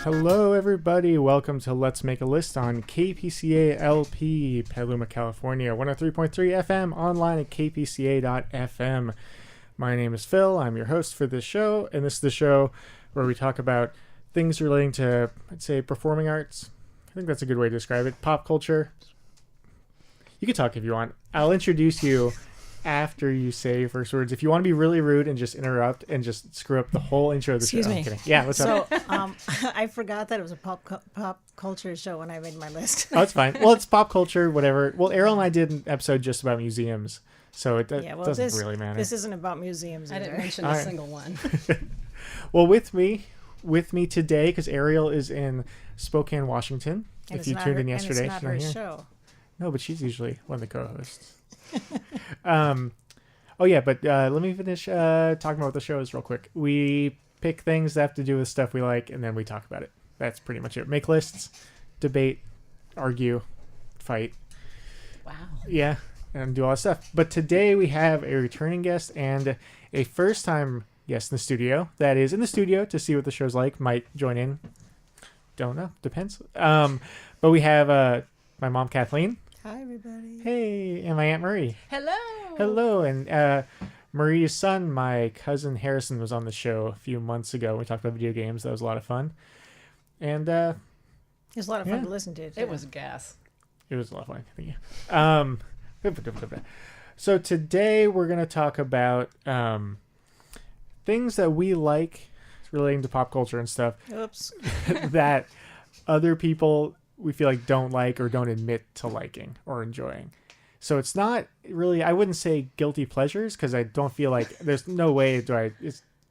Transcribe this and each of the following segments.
Hello, everybody. Welcome to Let's Make a List on KPCA LP, Petaluma, California, 103.3 FM, online at kpca.fm. My name is Phil. I'm your host for this show, and this is the show where we talk about things relating to, I'd say, performing arts. I think that's a good way to describe it. Pop culture. You can talk if you want. I'll introduce you after you say your first words. If you want to be really rude and just interrupt and just screw up the whole intro of the show. Excuse me. I'm kidding. Yeah, what's up? I forgot that it was a pop culture show when I made my list. Oh, it's fine. Well, it's pop culture, whatever. Well, Errol and I did an episode just about museums, so it doesn't really matter. This isn't about museums either. I didn't mention a single one. Well, with me today, because Ariel is in Spokane, Washington. And if you tuned in yesterday, and it's not her show. No, but she's usually one of the co-hosts. Let me finish talking about what the show is real quick. We pick things that have to do with stuff we like, and then we talk about it. That's pretty much it. Make lists, debate, argue, fight. Wow. Yeah, and do all that stuff. But today we have a returning guest and a first-time guest in the studio. That is in the studio to see what the show's like. Might join in. Don't know. Depends. But we have my mom, Kathleen. Hi, everybody. Hey, and my Aunt Marie. Hello. Hello, and Marie's son, my cousin Harrison, was on the show a few months ago. We talked about video games. That was a lot of fun. And it was a lot of fun to listen to. Too. It was gas. It was a lot of fun. Thank you. So today we're going to talk about things that we like relating to pop culture and stuff. Oops. That other people we feel like don't like or don't admit to liking or enjoying. So it's not really, I wouldn't say guilty pleasures, because I don't feel like there's no way do I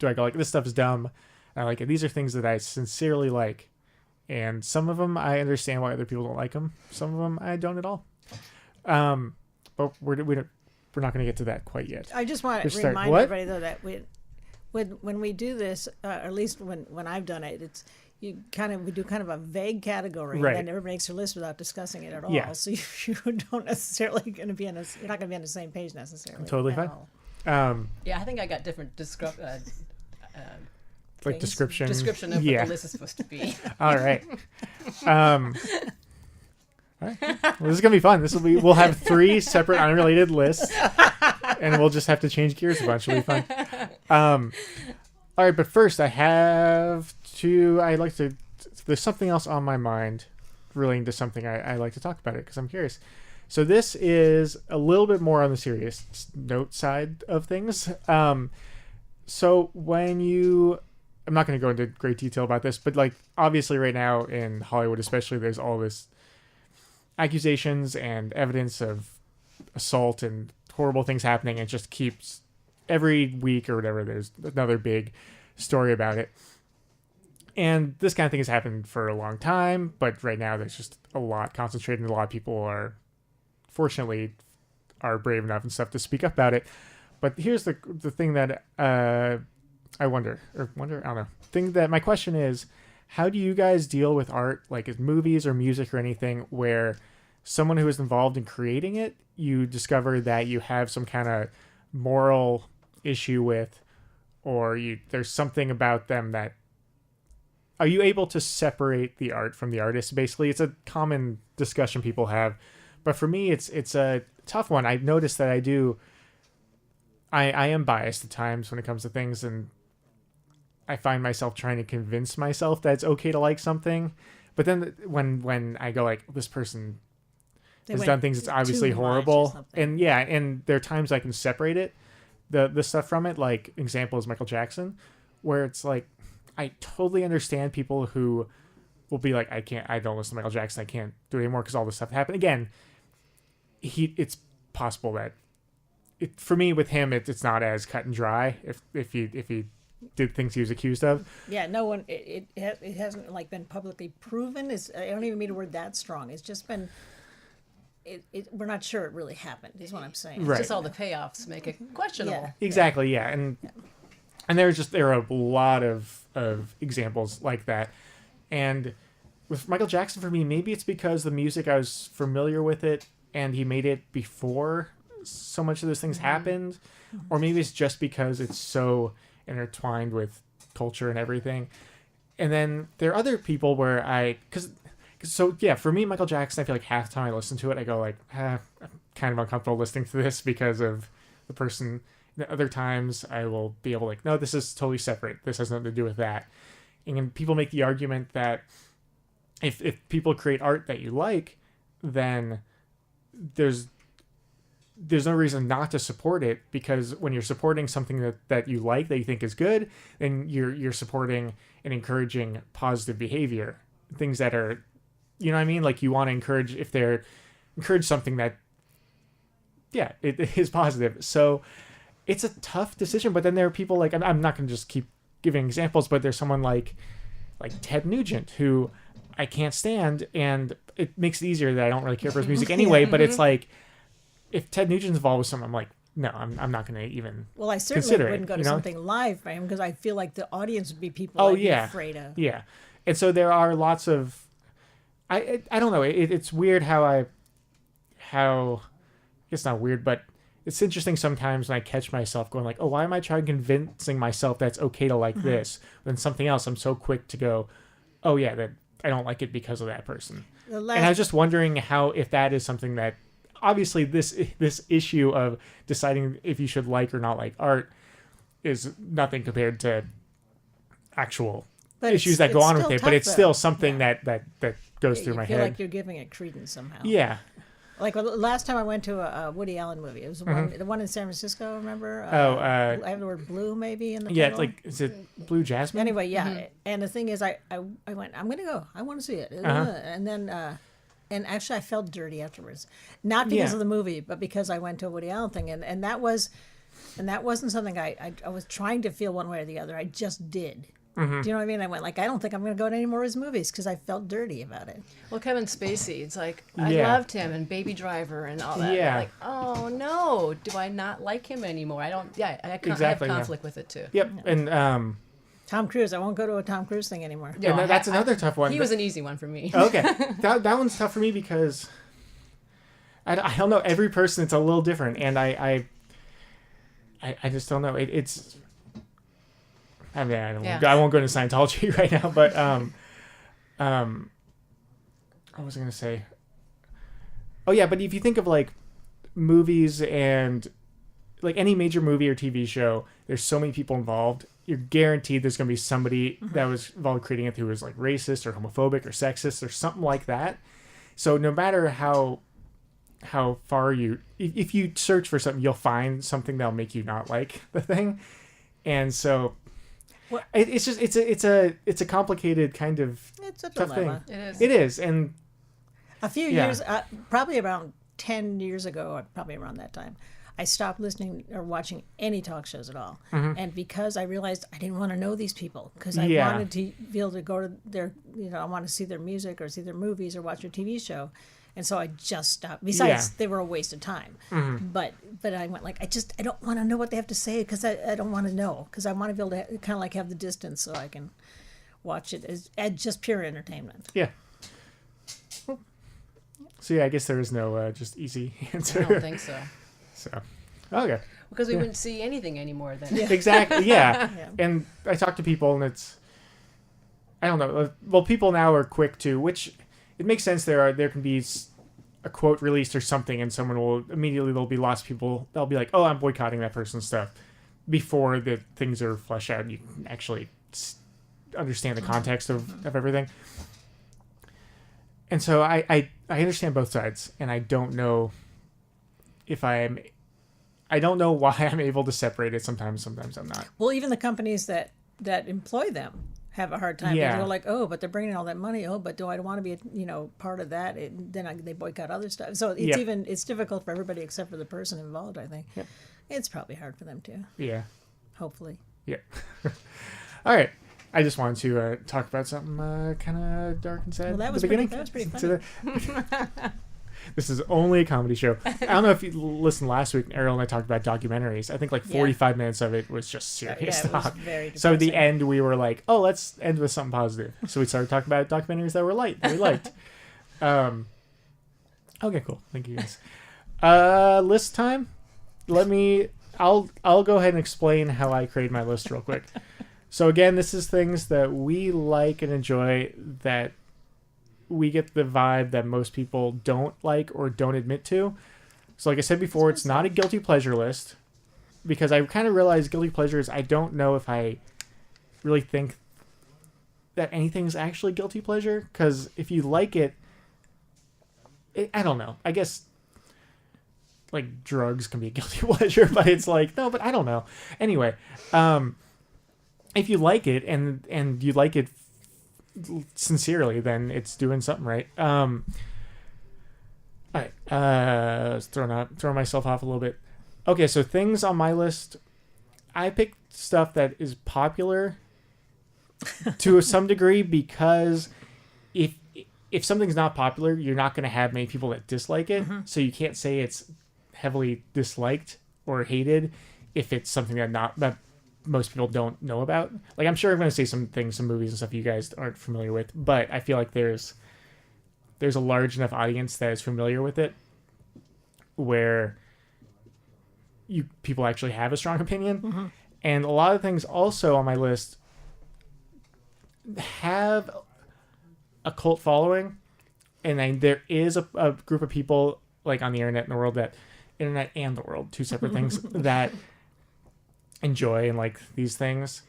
go like, this stuff is dumb. I like it. These are things that I sincerely like. And some of them I understand why other people don't like them. Some of them I don't at all. But we're not going to get to that quite yet. I just want to remind everybody though that when we do this, at least when I've done it, it's we do kind of a vague category, right. And then everybody makes their list without discussing it at all. Yeah. So you don't necessarily you're not going to be on the same page necessarily. Totally fine. Yeah, I think I got different like description of what the list is supposed to be. All right. All right. Well, this is gonna be fun. We'll have 3 separate unrelated lists, and we'll just have to change gears a bunch. It'll be fun. All right, but first there's something else on my mind relating to something I like to talk about it because I'm curious. So this is a little bit more on the serious note side of things. So I'm not going to go into great detail about this, but like obviously right now in Hollywood especially, there's all this accusations and evidence of assault and horrible things happening. It just keeps every week or whatever, there's another big story about it. And this kind of thing has happened for a long time, but right now there's just a lot concentrated, and a lot of people fortunately are brave enough and stuff to speak up about it. But here's the thing that I wonder, I don't know. My question is, how do you guys deal with art, like in movies or music or anything, where someone who is involved in creating it, you discover that you have some kind of moral issue with, or there's something about them that, are you able to separate the art from the artist? Basically, it's a common discussion people have, but for me, it's a tough one. I've noticed that I am biased at times when it comes to things, and I find myself trying to convince myself that it's okay to like something. But then when I go like, this person has done things that's obviously horrible, and there are times I can separate it, the stuff from it. Like example is Michael Jackson, where it's like, I totally understand people who will be like, I don't listen to Michael Jackson, I can't do it anymore because all this stuff happened. Again, it's possible that for me with him, it's not as cut and dry if he did things he was accused of. Yeah, no one. It hasn't like been publicly proven. I don't even mean a word that strong. It's just been. We're not sure it really happened. Is what I'm saying. Right. Just all the payoffs make it questionable. Yeah. Exactly. Yeah, and there are a lot of examples like that, and with Michael Jackson, for me, maybe it's because the music, I was familiar with it, and he made it before so much of those things happened, or maybe it's just because it's so intertwined with culture and everything. And then there are other people where for me, Michael Jackson, I feel like half the time I listen to it, I go like, I'm kind of uncomfortable listening to this because of the person. And other times I will be able like, no, this is totally separate. This has nothing to do with that. And people make the argument that if people create art that you like, then there's no reason not to support it, because when you're supporting something that you like, that you think is good, then you're supporting and encouraging positive behavior, things that are, you know what I mean? Like you want to encourage something that, yeah, it is positive. So it's a tough decision, but then there are people like, I'm not going to just keep giving examples, but there's someone like Ted Nugent, who I can't stand, and it makes it easier that I don't really care for his music anyway, but it's like, if Ted Nugent's involved with something, I'm like, no, I'm not going to even. Well, I certainly wouldn't go to something live by him, because I feel like the audience would be people I'd be afraid of. Yeah. And so there are lots of, I don't know. It's weird it's not weird, but it's interesting sometimes when I catch myself going like, oh, why am I trying convincing myself that's okay to like this? Then something else, I'm so quick to go, oh yeah, that I don't like it because of that person. And I was just wondering if that is something that, obviously this issue of deciding if you should like or not like art is nothing compared to actual issues that go on with it, but it's still something that goes through my head. I feel like you're giving it credence somehow. Yeah. Like last time I went to a Woody Allen movie, it was the one in San Francisco. Remember? I have the word blue maybe in the title. It's like, is it Blue Jasmine? Anyway, yeah. And the thing is, I went, I'm gonna go. I want to see it. And then and actually I felt dirty afterwards, not because of the movie, but because I went to a Woody Allen thing, and that wasn't something I was trying to feel one way or the other. I just did. Do you know what I mean? I went like, I don't think I'm going to go to any more of his movies because I felt dirty about it. Well, Kevin Spacey, it's like, I loved him and Baby Driver and all that. Yeah. Like, oh no, do I not like him anymore? I have conflict with it too. Yep. Yeah. And Tom Cruise, I won't go to a Tom Cruise thing anymore. Yeah, and that's another tough one. He was an easy one for me. Okay. that one's tough for me because I don't know, every person, it's a little different, and I just don't know. It's I mean, I won't go into Scientology right now, but what was I gonna say? Oh yeah, but if you think of like movies and like any major movie or TV show, there's so many people involved. You're guaranteed there's gonna be somebody that was involved creating it who was like racist or homophobic or sexist or something like that. So no matter how far if you search for something, you'll find something that'll make you not like the thing, and so. Well, it's a complicated kind of it's a tough dilemma. thing. It is, and a few years, probably around 10 years ago, probably around that time, I stopped listening or watching any talk shows at all, and because I realized I didn't want to know these people, because I wanted to be able to go to their, I want to see their music or see their movies or watch their TV show. And so I just stopped. Besides, they were a waste of time. But I went like, I don't want to know what they have to say, because I don't want to know, because I want to be able to kind of like have the distance so I can watch it as just pure entertainment. Yeah. So yeah, I guess there is no just easy answer. I don't think so. So, okay. Because we wouldn't see anything anymore then. Yeah. Exactly. Yeah. And I talk to people, and I don't know. Well, people now are quick to, which. It makes sense. There can be a quote released or something, and someone will immediately, there'll be lots of people, they'll be like, oh, I'm boycotting that person's stuff, before the things are fleshed out and you can actually understand the context of everything. And so I understand both sides, and I don't know I don't know why I'm able to separate it. Sometimes I'm not. Well, even the companies that employ them have a hard time. Yeah. They're like, oh, but they're bringing all that money. Oh, but do I want to be, part of that? Then they boycott other stuff. So it's difficult for everybody except for the person involved, I think. Yep. It's probably hard for them too. Yeah. Hopefully. Yeah. All right. I just wanted to talk about something kind of dark and sad. Well, that was pretty funny. This is only a comedy show. I don't know if you listened last week, Ariel and I talked about documentaries. I think like 45 minutes of it was just serious talk. It was very depressing. So at the end, we were like, oh, let's end with something positive. So we started talking about documentaries that were light, that we liked. Okay, cool. Thank you guys. List time. I'll go ahead and explain how I created my list real quick. So again, this is things that we like and enjoy that we get the vibe that most people don't like or don't admit to. So like I said before, it's not a guilty pleasure list because I kind of realized guilty pleasures, I don't know if I really think that anything's actually guilty pleasure, because if you like it, I don't know. I guess like drugs can be a guilty pleasure, but it's like, no, but I don't know. Anyway, if you like it and you like it sincerely, then it's doing something right. All right, throwing myself off a little bit. Okay, so things on my list, I picked stuff that is popular to some degree, because if something's not popular, you're not going to have many people that dislike it. Mm-hmm. So you can't say it's heavily disliked or hated if it's something that most people don't know about. Like, I'm sure I'm going to say some movies and stuff you guys aren't familiar with, but I feel like there's a large enough audience that is familiar with it where people actually have a strong opinion. Mm-hmm. And a lot of things also on my list have a cult following, and there is a group of people like on the internet and the world, two separate things, that enjoy and like these things.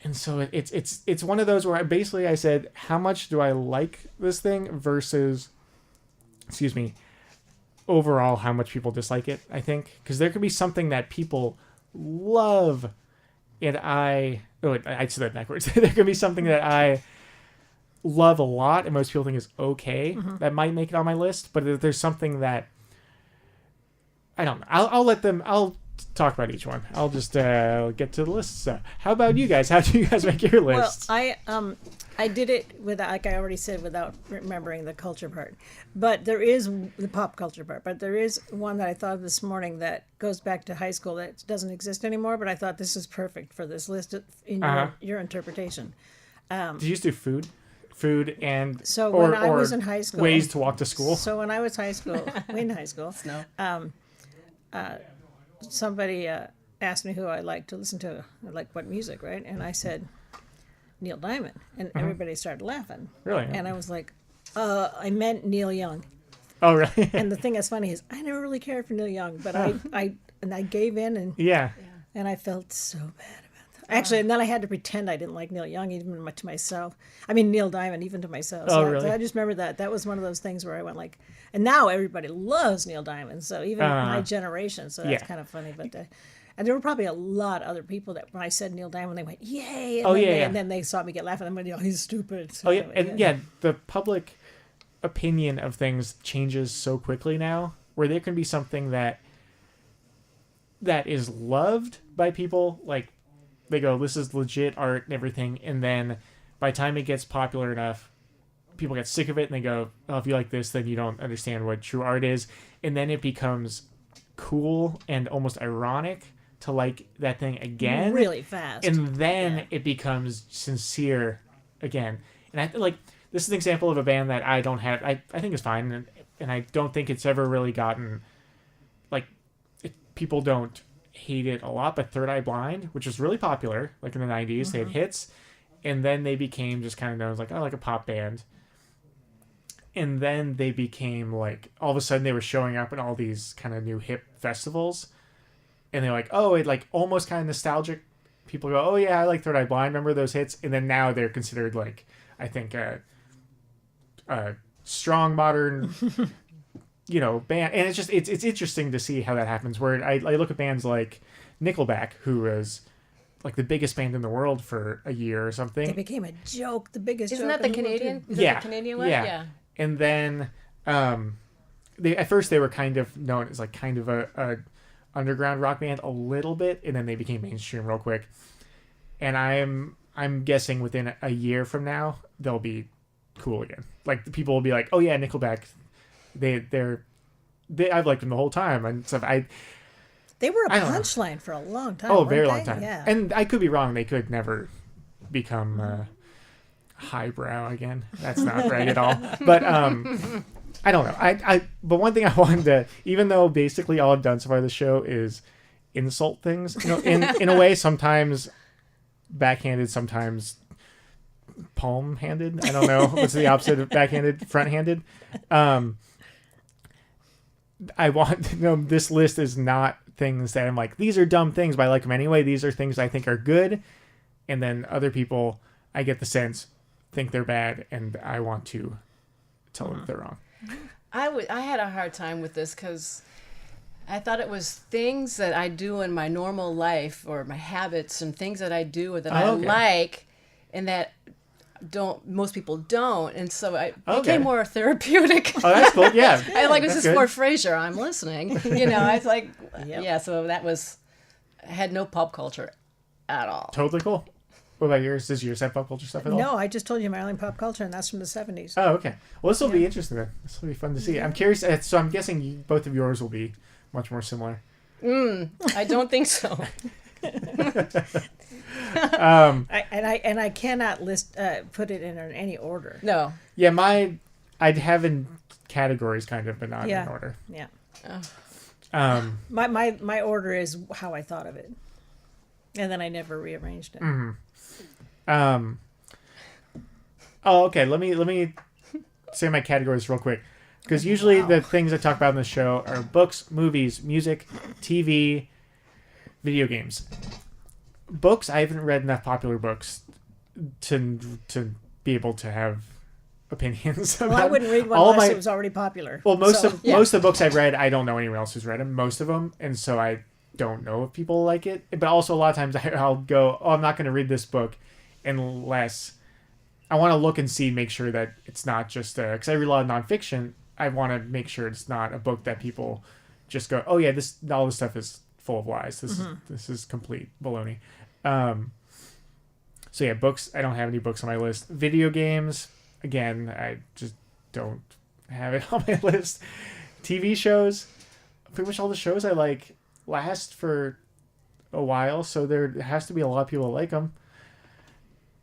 And so it's one of those where I said, how much do I like this thing versus, overall how much people dislike it, I think. Because there could be something that people love and I said that backwards. There could be something that I love a lot and most people think is okay, mm-hmm. that might make it on my list. But if there's something that, I don't know, I'll talk about each one. I'll just get to the list. So how about you guys? How do you guys make your lists? Well, I did it without, like I already said, without remembering the culture part. But there is the pop culture part. But there is one that I thought of this morning that goes back to high school that doesn't exist anymore. But I thought this is perfect for this list in your interpretation. Did you used to do food and so when I was in high school, ways to walk to school? So when I was in high school, somebody asked me who I liked to listen to, like what music, right? And I said Neil Diamond, and everybody started laughing. Really? And I was like, I meant Neil Young. Oh, really? And the thing that's funny is I never really cared for Neil Young, but I gave in, and and I felt so bad about that. Actually, and then I had to pretend I didn't like Neil Young even to myself. I mean Neil Diamond even to myself. So really? So I just remember that was one of those things where I went like, and now everybody loves Neil Diamond. So even my generation. So that's kind of funny, but. And there were probably a lot of other people that when I said Neil Diamond, they went, yay! And then they saw me get laughing. And they went, he's stupid. So the public opinion of things changes so quickly now, where there can be something that is loved by people, like they go, this is legit art and everything, and then by the time it gets popular enough, people get sick of it and they go, oh, if you like this, then you don't understand what true art is, and then it becomes cool and almost ironic to like that thing again really fast, and then it becomes sincere again. And I like this is an example of a band that I don't have. I think is fine, and I don't think it's ever really gotten like people don't hate it a lot. But Third Eye Blind, which was really popular like in the 90s, they had hits, and then they became just kind of known as like a pop band. And then they became like all of a sudden they were showing up at all these kind of new hip festivals. And they're like, oh, it like almost kind of nostalgic. People go, oh yeah, I like Third Eye Blind. Remember those hits? And then now they're considered like, I think, a strong modern, band. And it's just it's interesting to see how that happens. Where I look at bands like Nickelback, who was like the biggest band in the world for a year or something. They became a joke, the biggest. Isn't joke that the Canadian? Is that the Canadian one? Yeah. And then, at first they were kind of known as like kind of a underground rock band a little bit, and then they became mainstream real quick. And I'm guessing within a year from now they'll be cool again. Like the people will be like, oh yeah, Nickelback, I've liked them the whole time and stuff. They were a punchline for a long time. Oh, very long time. Yeah. And I could be wrong. They could never become highbrow again. That's not right at all. But I don't know. But one thing I wanted to, even though basically all I've done so far this show is insult things, in a way, sometimes backhanded, sometimes palm-handed. I don't know what's the opposite of backhanded, front-handed. I want to know, this list is not things that I'm like, these are dumb things, but I like them anyway. These are things I think are good, and then other people, I get the sense, think they're bad, and I want to tell them they're wrong. I had a hard time with this because I thought it was things that I do in my normal life, or my habits and things that I do or that I like, and that most people don't, and so I became more therapeutic. Oh, that's cool. Yeah, I like, this is for Frasier, I'm listening. I was like, yeah. So that was, I had no pop culture at all. Totally cool. What about yours? Does yours have pop culture stuff at all? No, I just told you my only pop culture, and that's from the 70s. Oh, okay. Well, this will be interesting then. This will be fun to see. I'm curious. So I'm guessing both of yours will be much more similar. I don't think so. I cannot put it in any order. No. Yeah, I'd have in categories kind of, but not in order. Yeah. Oh. My order is how I thought of it, and then I never rearranged it. Mm-hmm. Oh, okay. Let me say my categories real quick, because usually the things I talk about in the show are books, movies, music, TV, video games. Books, I haven't read enough popular books to be able to have opinions about. Well, I wouldn't read one unless it was already popular. Well, most of the books I've read, I don't know anyone else who's read them. Most of them, and so I don't know if people like it. But also a lot of times I'll go, I'm not going to read this book unless I want to look and see, make sure that it's not just because I read a lot of nonfiction. I want to make sure it's not a book that people just go, oh yeah, all this stuff is full of lies. This is complete baloney. So yeah, books. I don't have any books on my list. Video games. Again, I just don't have it on my list. TV shows. Pretty much all the shows I like last for a while, so there has to be a lot of people that like them.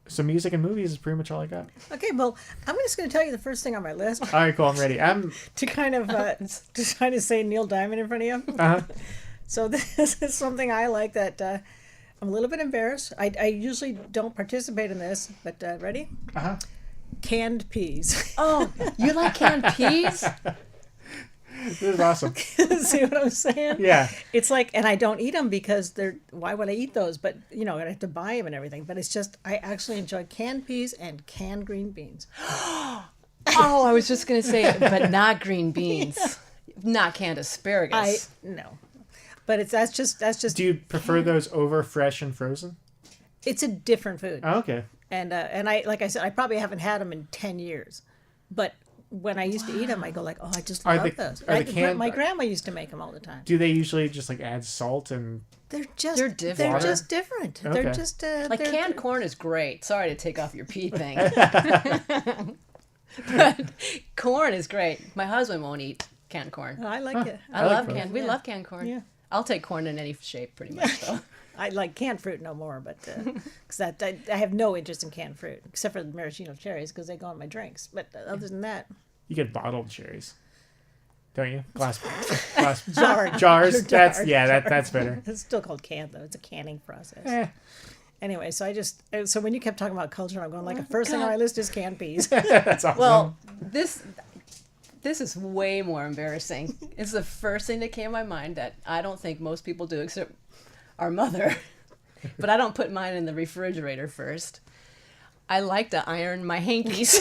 So music and movies is pretty much all I got. Okay, well, I'm just going to tell you the first thing on my list. All right, cool. I'm ready. to kind of say Neil Diamond in front of you. Uh-huh. So this is something I like that I'm a little bit embarrassed. I usually don't participate in this, but ready? Uh-huh. Canned peas. Oh, you like canned peas? This is awesome. See what I'm saying? Yeah. It's like, and I don't eat them because why would I eat those? But, I have to buy them and everything. But it's just, I actually enjoy canned peas and canned green beans. Oh, I was just going to say, but not green beans. Yeah. Not canned asparagus. No. But that's just. Do you prefer those over fresh and frozen? It's a different food. Oh, okay. And I, like I said, I probably haven't had them in 10 years. But when I used to eat them, I go like, oh, I just love those. My grandma used to make them all the time. Do they usually just like add salt and? They're different. They're just different. Okay. They're just like canned corn is great. Sorry to take off your pea thing. But corn is great. My husband won't eat canned corn. I like it. I love canned. We love canned corn. Yeah. I'll take corn in any shape, pretty much. Though. I like canned fruit no more, but because I have no interest in canned fruit except for the maraschino cherries because they go in my drinks. But other than that, you get bottled cherries, don't you? Glass jars. That's better. It's still called canned though. It's a canning process. Anyway, so when you kept talking about culture, I'm going like the first thing on my list is canned peas. That's awesome. Well, this is way more embarrassing. It's the first thing that came to my mind that I don't think most people do except our mother. But I don't put mine in the refrigerator first. I like to iron my hankies.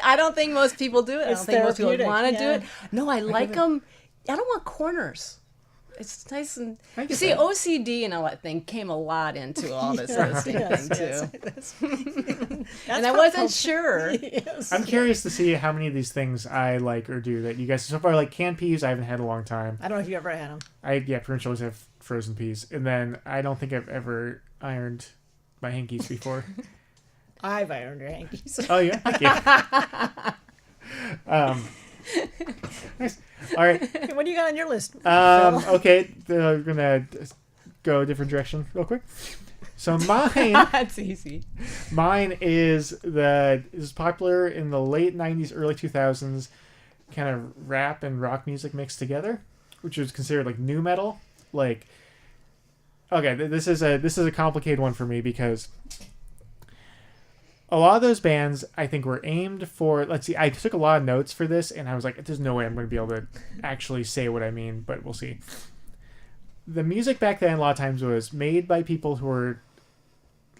I don't think most people do it. I don't think most people want to do it. No, I like them. I don't want corners. It's nice and you see OCD and all that thing came a lot into all this listing thing too. And I wasn't sure. Yes. I'm curious to see how many of these things I like or do that you guys so far like canned peas. I haven't had in a long time. I don't know if you ever had them. Pretty much always have frozen peas, and then I don't think I've ever ironed my hankies before. I've ironed your hankies. Oh yeah, thank you. Nice. All right. What do you got on your list? Okay, we're gonna go a different direction real quick. So mine, that's easy. Mine is popular in the late '90s, early 2000s, kind of rap and rock music mixed together, which was considered like nu metal. Like, okay, this is a complicated one for me because a lot of those bands I think were aimed for. Let's see, I took a lot of notes for this, and I was like, "There's no way I'm going to be able to actually say what I mean," but we'll see. The music back then a lot of times was made by people who were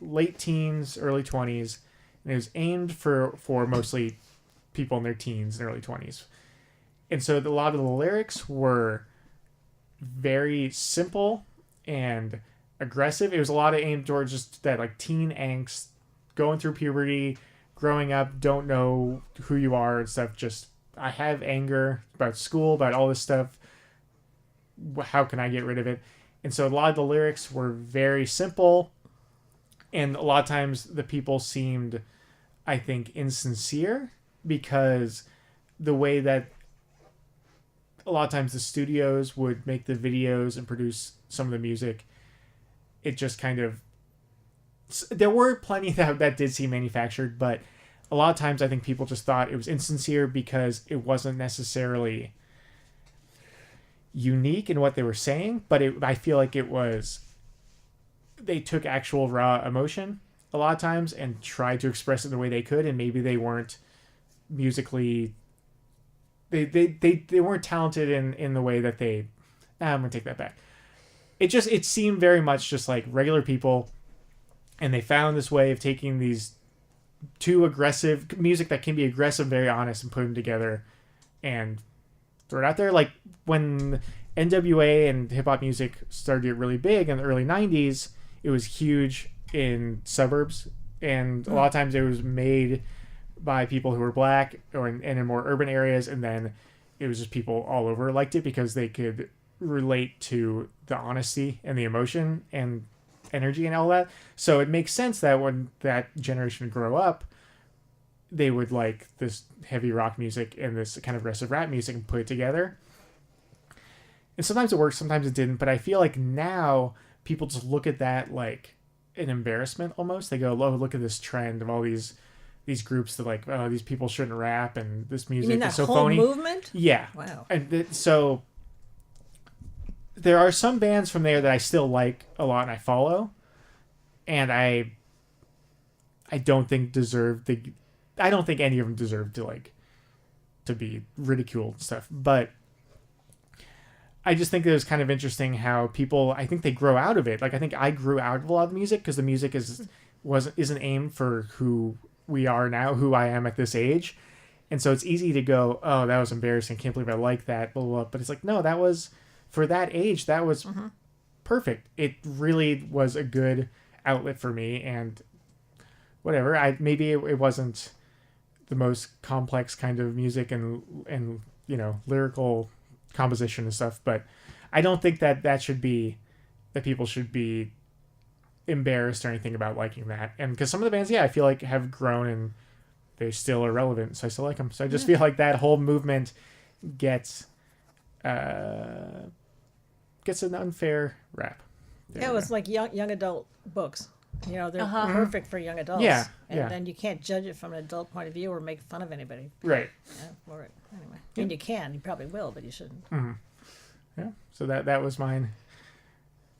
late teens, early 20s, and it was aimed for mostly people in their teens and early 20s. And so a lot of the lyrics were very simple and aggressive. It was a lot of aimed towards just that like teen angst, going through puberty, growing up, don't know who you are and stuff. Just, I have anger about school, about all this stuff. How can I get rid of it? And so a lot of the lyrics were very simple. And a lot of times the people seemed, I think, insincere because the way that a lot of times the studios would make the videos and produce some of the music, it just kind of, there were plenty that did seem manufactured, but a lot of times I think people just thought it was insincere because it wasn't necessarily unique in what they were saying, but I feel like it was, they took actual raw emotion a lot of times and tried to express it the way they could, and maybe they weren't musically, they weren't talented in the way that they, I'm gonna take that back. It seemed very much just like regular people, and they found this way of taking these two aggressive music that can be aggressive, very honest, and put them together and throw it out there. Like when NWA and hip hop music started to get really big in the early 90s, it was huge in suburbs, and a lot of times it was made by people who were black or in more urban areas, and then it was just people all over liked it because they could relate to the honesty and the emotion and energy and all that. So it makes sense that when that generation would grow up, they would like this heavy rock music and this kind of aggressive rap music and put it together. And sometimes it works, sometimes it didn't. But I feel like now people just look at that like an embarrassment almost. They go, "Oh, look at this trend of all these groups that like, oh, these people shouldn't rap and this music is so phony." Movement? Yeah. Wow. And so there are some bands from there that I still like a lot and I follow, and I don't think I don't think any of them deserve to be ridiculed and stuff. But I just think it was kind of interesting how people, I think they grow out of it. Like I think I grew out of a lot of the music because the music isn't aimed for who we are now, who I am at this age. And so it's easy to go, "Oh, that was embarrassing. Can't believe I like that." Blah, blah, blah. But it's like, no, that was, for that age, that was perfect. It really was a good outlet for me, and whatever. Maybe it wasn't the most complex kind of music and you know, lyrical composition and stuff, but I don't think that people should be embarrassed or anything about liking that. And because some of the bands, I feel like have grown and they still are relevant, so I still like them. So I just feel like that whole movement gets an unfair rap. Yeah, it was like young adult books. You know, they're perfect for young adults. Yeah, and then you can't judge it from an adult point of view or make fun of anybody. Right. Yeah, or anyway, and you can, you probably will, but you shouldn't. Mm-hmm. Yeah. So that was mine.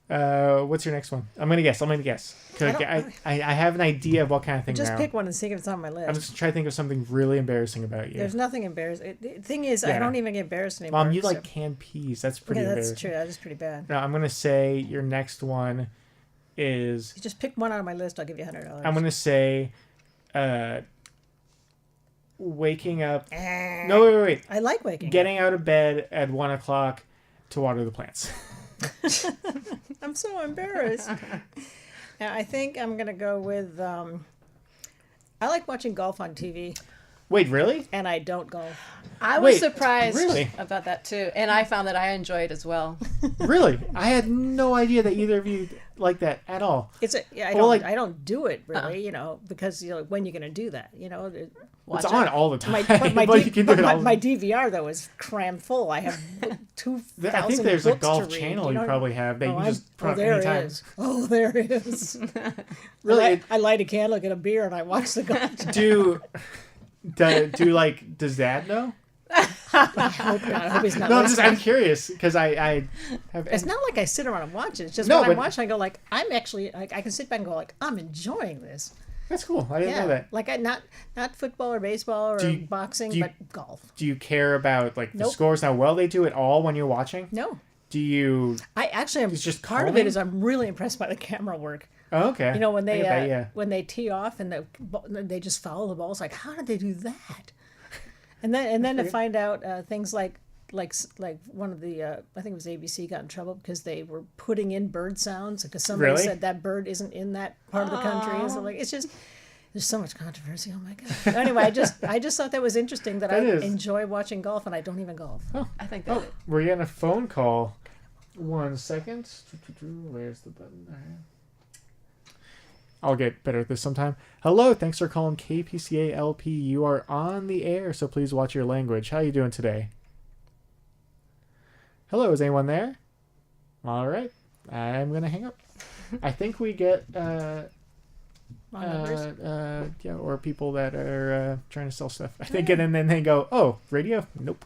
What's your next one? I'm gonna guess. I have an idea of what kind of thing. Just now. Pick one and see if it's on my list. I'm just trying to think of something really embarrassing about you. There's nothing embarrassing. The thing is, I don't even get embarrassed anymore. Mom, you like canned peas. That's pretty embarrassing. That's true. That is pretty bad. No, I'm gonna say your next one is. You just pick one out of my list. I'll give you $100. I'm gonna say, waking up. No, wait. I like waking. Getting out of bed at 1:00 to water the plants. I'm so embarrassed. I think I'm gonna go with. I like watching golf on TV. Wait, really? And I don't golf. I was surprised about that too, and I found that I enjoyed it as well. Really? I had no idea that either of you like that at all. I don't do it really, you know, because when you're gonna do that, you know. It's on all the time. My DVR though is crammed full. I have 2,000 I think there's a golf to channel read, you probably have that you just put on there anytime. It is. Oh, there it is. Really? I light a candle, get a beer, and I watch the golf. Does Dad know? I hope not. I hope he's not. No, listening. I'm curious because I have. It's not like I sit around and watch it. It's just No, when I'm but- watching, I go like, I'm actually like, I can sit back and go like, I'm enjoying this. That's cool. I didn't know that. Like not football or baseball or boxing, but golf. Do you care about like the Nope. scores, how well they do it all when you're watching? No. Do you? I actually am. It's just part of calming? it is I'm really impressed by the camera work. Oh, okay. You know, when I they get that, yeah. when they tee off and they just follow the ball. It's like, how did they do that? And then to find out things like one of the I think it was ABC got in trouble because they were putting in bird sounds because somebody Really? said that bird isn't in that part of the country. And so like it's just there's so much controversy. Oh my god. Anyway, I just thought that was interesting that I is. enjoy watching golf and I don't even golf. Oh, I think that. we're getting a phone call. 1 second. Where's the button? All right. I'll get better at this sometime. Hello, thanks for calling KPCA LP. You are on the air, so please watch your language. How are you doing today? Hello, is anyone there? All right, I'm gonna hang up. I think we get Wrong numbers. yeah, or people that are trying to sell stuff. I think, and then they go, "Oh, radio? Nope."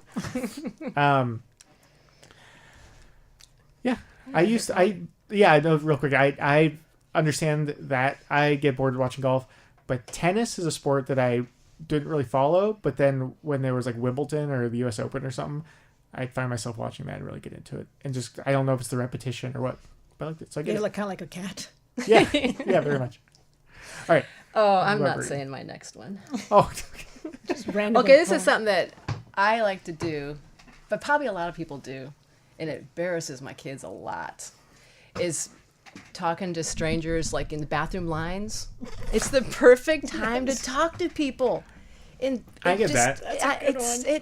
Yeah, real quick. I understand that I get bored watching golf, but tennis is a sport that I didn't really follow. But then when there was like Wimbledon or the U.S. Open or something, I'd find myself watching that and really get into it. And just I don't know if it's the repetition or what, but I liked it. So I get You it. look kind of like a cat. Yeah, yeah, very much. All right. Oh, I'm Whoever. not saying my next one. Oh, Just random. Okay, this is something that I like to do, but probably a lot of people do, and it embarrasses my kids a lot, is talking to strangers like in the bathroom lines. It's the perfect time to talk to people. And I get that. That's a good one.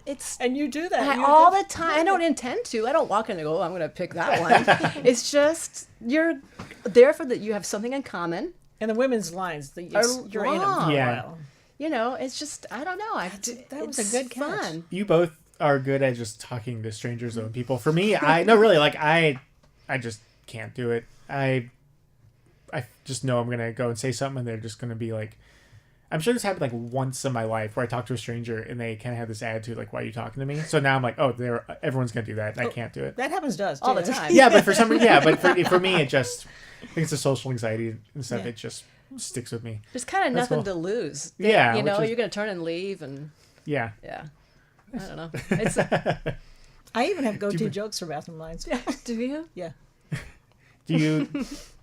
It's And you do that all the time. I don't intend to. I don't walk in and go, oh, I'm going to pick that one. It's just you're there for that. You have something in common. And the women's lines, you're in them long. for a Yeah. while. You know, it's just I don't know. That was a it's good catch. fun. you both are good at just talking to strangers though. And people, for me, I just can't do it. I just know I'm gonna go and say something, and they're just gonna be like, I'm sure this happened like once in my life where I talked to a stranger and they kind of had this attitude like, "Why are you talking to me?" So now I'm like, "Oh, everyone's gonna do that. And I can't do it." That happens to us All too. the time. Yeah, but for some reason, for me, it just I think it's a social anxiety and stuff. Yeah. It just sticks with me. There's kind of That's nothing cool. to lose. Yeah, You know, which is- you're going to turn and leave and Yeah. yeah. I don't know. It's I even have go-to jokes for bathroom lines. do you? Yeah. Do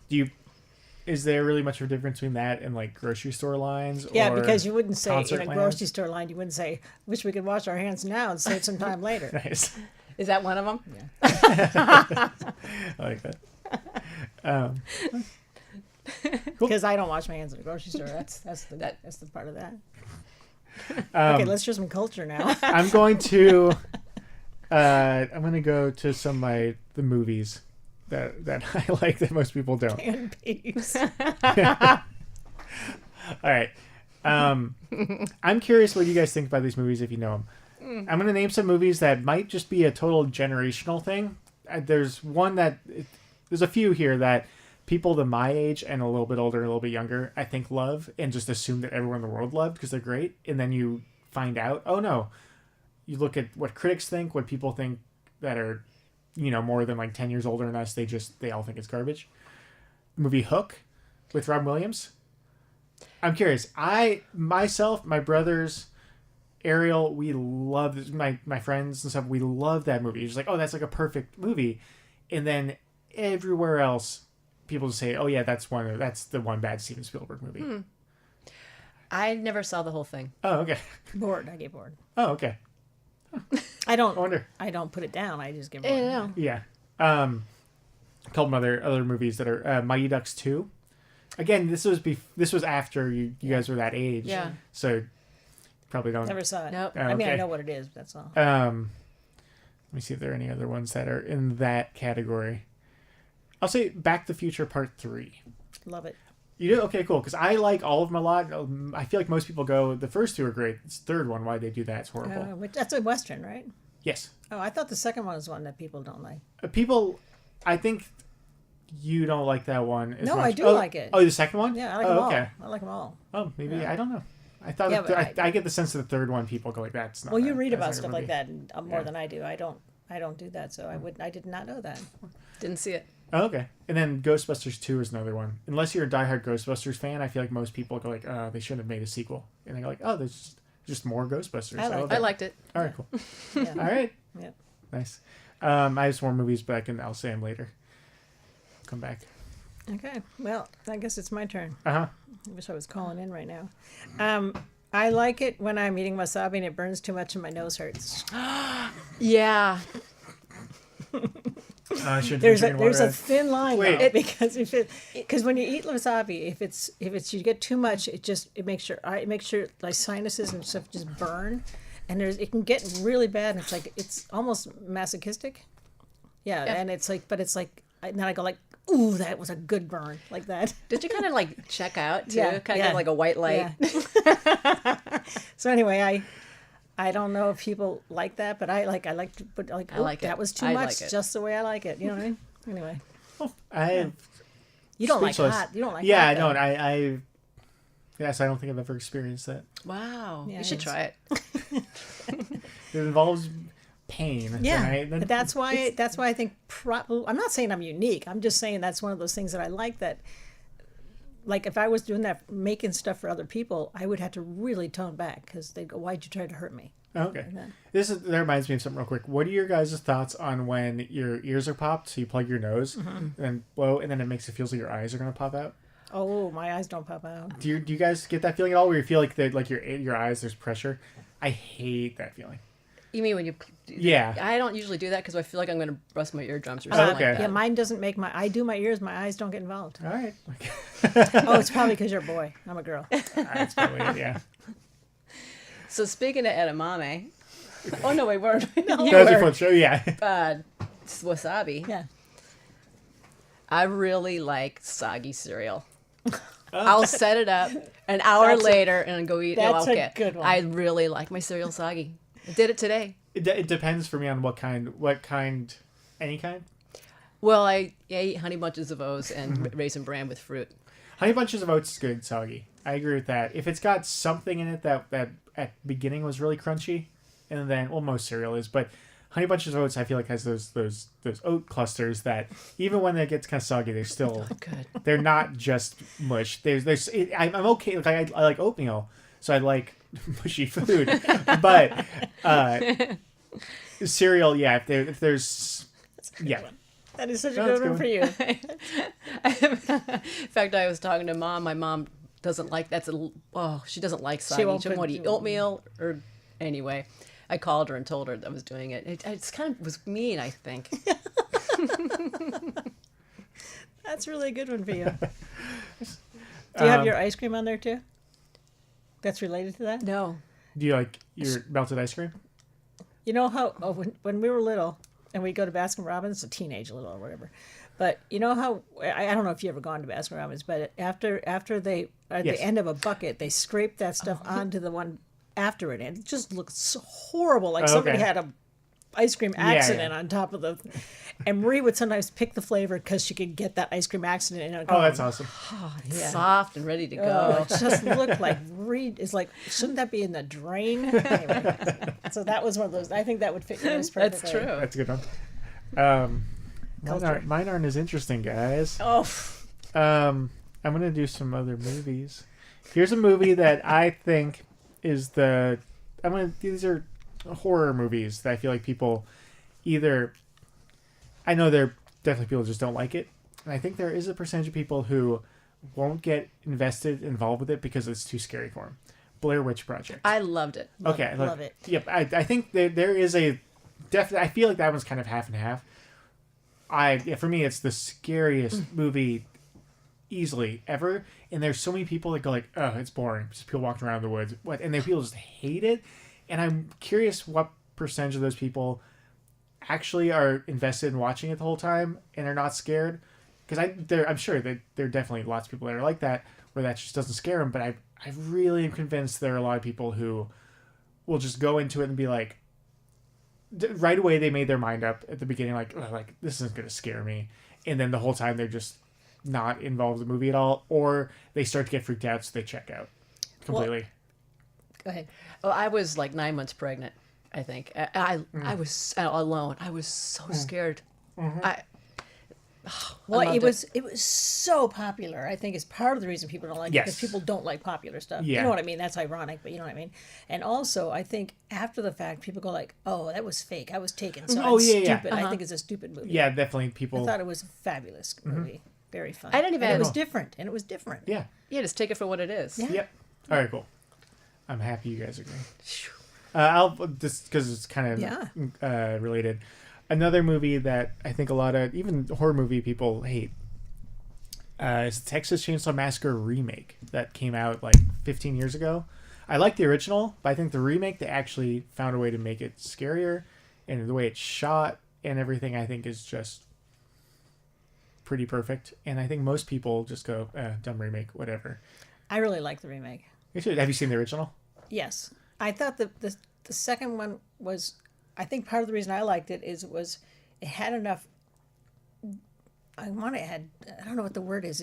you? Is there really much of a difference between that and like grocery store lines? Yeah, or because you wouldn't say concert in a lines? grocery store line, you wouldn't say, "Wish we could wash our hands now and save some time later." Nice. Is that one of them? I like that. Cool. Because I don't wash my hands in a grocery store. That's the part of that. Um, Okay, let's show some culture now. I'm going to go to some of the movies that I like that most people don't. And peas. All right. I'm curious what you guys think about these movies if you know them. I'm going to name some movies that might just be a total generational thing. There's a few here that people to my age and a little bit older, a little bit younger, I think love and just assume that everyone in the world loved because they're great. And then you find out, oh no, you look at what critics think, what people think that are, more than like 10 years older than us. They all think it's garbage. The movie Hook with Robin Williams. I'm curious. My brothers, Ariel, we love this. My friends and stuff. We love that movie. It's like, oh, that's like a perfect movie. And then everywhere else, people just say, oh yeah, that's the one bad Steven Spielberg movie. I never saw the whole thing. Oh, okay. Bored. I get bored. Oh, okay. I don't. I wonder. I don't put it down. I just get bored. I don't know. Yeah. A couple other movies that are Mighty Ducks 2. Again, this was after you guys were that age. Yeah. So probably don't. Never saw it. Nope. I mean, I Okay. know what it is. That's all. Let me see if there are any other ones that are in that category. I'll say Back to the Future Part 3. Love it. You do? Okay, cool. Because I like all of them a lot. I feel like most people go, the first two are great. It's the third one, why they do that, it's horrible. That's a Western, right? Yes. Oh, I thought the second one was one that people don't like. People, I think you don't like that one as No, much. I do like it. Oh, the second one? Yeah, I like oh, them okay. all. I like them all. Oh, maybe, Yeah. I don't know. I thought I get the sense of the third one people go like that's not. Well, you read about stuff like that more than I do. I don't do that, so I did not know that. Didn't see it. Oh, okay. And then Ghostbusters 2 is another one. Unless you're a diehard Ghostbusters fan, I feel like most people go like, they shouldn't have made a sequel. And they go like, oh, there's just more Ghostbusters. I liked it. All right, cool. Yeah. All right. Yeah. Nice. I have some more movies back, and I'll say them later. Come back. Okay. Well, I guess it's my turn. Uh-huh. I wish I was calling in right now. I like it when I'm eating wasabi and it burns too much and my nose hurts. Yeah. There's a thin line though, because when you eat wasabi, if it's you get too much, it makes your like sinuses and stuff just burn, and it can get really bad. And it's almost masochistic. Yeah, and it's like then I go like, ooh, that was a good burn, like that. Did you kind of like check out too? Yeah, Kind of get like a white light. Yeah. So anyway, I don't know if people like that, but I like to put like, I like that it. was too I much, like it. just the way I like it. You know what I mean? Anyway, you don't speechless. like hot. You don't like yeah, hot. I don't. I don't think I've ever experienced that. Wow. Yeah, you should try it. It involves pain. Yeah, right? but that's why I think. I'm not saying I'm unique. I'm just saying that's one of those things that I like. That, like, if I was doing that, making stuff for other people, I would have to really tone back because they'd go, "Why'd you try to hurt me?" Okay. That reminds me of something real quick. What are your guys' thoughts on when your ears are popped, so you plug your nose and then blow, and then it makes it feel like your eyes are going to pop out? Oh, my eyes don't pop out. Do you guys get that feeling at all, where you feel like your eyes, there's pressure? I hate that feeling. You mean when you? Yeah. I don't usually do that because I feel like I'm going to rust my eardrums or something okay. like that. Yeah, mine doesn't make I do my ears, my eyes don't get involved. All right. Oh, it's probably because you're a boy. I'm a girl. That's probably it, yeah. So speaking of edamame, oh no, wait, weren't we? That was your fun show, yeah. Wasabi. Yeah. I really like soggy cereal. I'll set it up an hour later and go eat it. That's a good one. I really like my cereal soggy. I did it today. It depends for me on what kind, any kind. Well, I eat Honey Bunches of Oats and Raisin Bran with fruit. Honey Bunches of Oats is good, soggy. I agree with that. If it's got something in it that at beginning was really crunchy, and then, well, most cereal is, but Honey Bunches of Oats, I feel like has those oat clusters that even when it gets kind of soggy, they're still good. They're not just mush. I'm okay. Like I like oatmeal, so I like mushy food, but cereal, yeah. If there's yeah. That is such a good one for you. In fact, I was talking to Mom. My mom doesn't like she doesn't like soggy. She won't eat oatmeal or anyway. I called her and told her that I was doing it. It's kind of was mean, I think. That's a really good one for you. Do you have your ice cream on there too? That's related to that? No. Do you like your melted ice cream? You know how when we were little and we'd go to Baskin Robbins, a teenage little or whatever, but you know how I don't know if you ever gone to Baskin Robbins, but after they at the end of a bucket they scrape that stuff onto the one after it, and it just looks so horrible, like somebody had a ice cream accident on top of the. And Marie would sometimes pick the flavor because she could get that ice cream accident in it. Oh, that's awesome. Soft and ready to go. It just looked like it's like, shouldn't that be in the drain? Anyway, so that was one of those. I think that would fit yours perfectly. That's true. That's a good one. Mine aren't as interesting, guys. Oh. I'm gonna do some other movies. Here's a movie that I think is these are horror movies that I feel like people either. I know there are definitely people who just don't like it. And I think there is a percentage of people who won't get involved with it because it's too scary for them. Blair Witch Project. I loved it. Okay. Love it. Yep. I think there is a definitely. I feel like that one's kind of half and half. For me, it's the scariest movie easily ever. And there's so many people that go like, oh, it's boring. Just people walking around in the woods. And then people just hate it. And I'm curious what percentage of those people actually are invested in watching it the whole time and are not scared, because I'm sure that there are definitely lots of people that are like that where that just doesn't scare them, but I really am convinced there are a lot of people who will just go into it and be like, right away they made their mind up at the beginning like this isn't going to scare me, and then the whole time they're just not involved in the movie at all, or they start to get freaked out so they check out completely. Go ahead. Oh, I was like 9 months pregnant, I think. I was alone. I was so scared. Well, it was so popular. I think is part of the reason people don't like it, because people don't like popular stuff. Yeah. You know what I mean? That's ironic, but you know what I mean. And also, I think after the fact, people go like, "Oh, that was fake. I was taken." So it's stupid. I think it's a stupid movie. Yeah, definitely. People. I thought it was a fabulous movie. Very fun. I didn't even. And it was different, and it was different. Yeah. Yeah, just take it for what it is. Yeah. Yep. All right, cool. I'm happy you guys agree. I'll just because it's kind of related. Another movie that I think a lot of even horror movie people hate is the Texas Chainsaw Massacre remake that came out like 15 years ago. I like the original, but I think the remake, they actually found a way to make it scarier, and the way it's shot and everything I think is just pretty perfect. And I think most people just go, dumb remake, whatever. I really like the remake. Have you seen the original? Yes. I thought the second one was, I think part of the reason I liked it is it had enough, I don't know what the word is.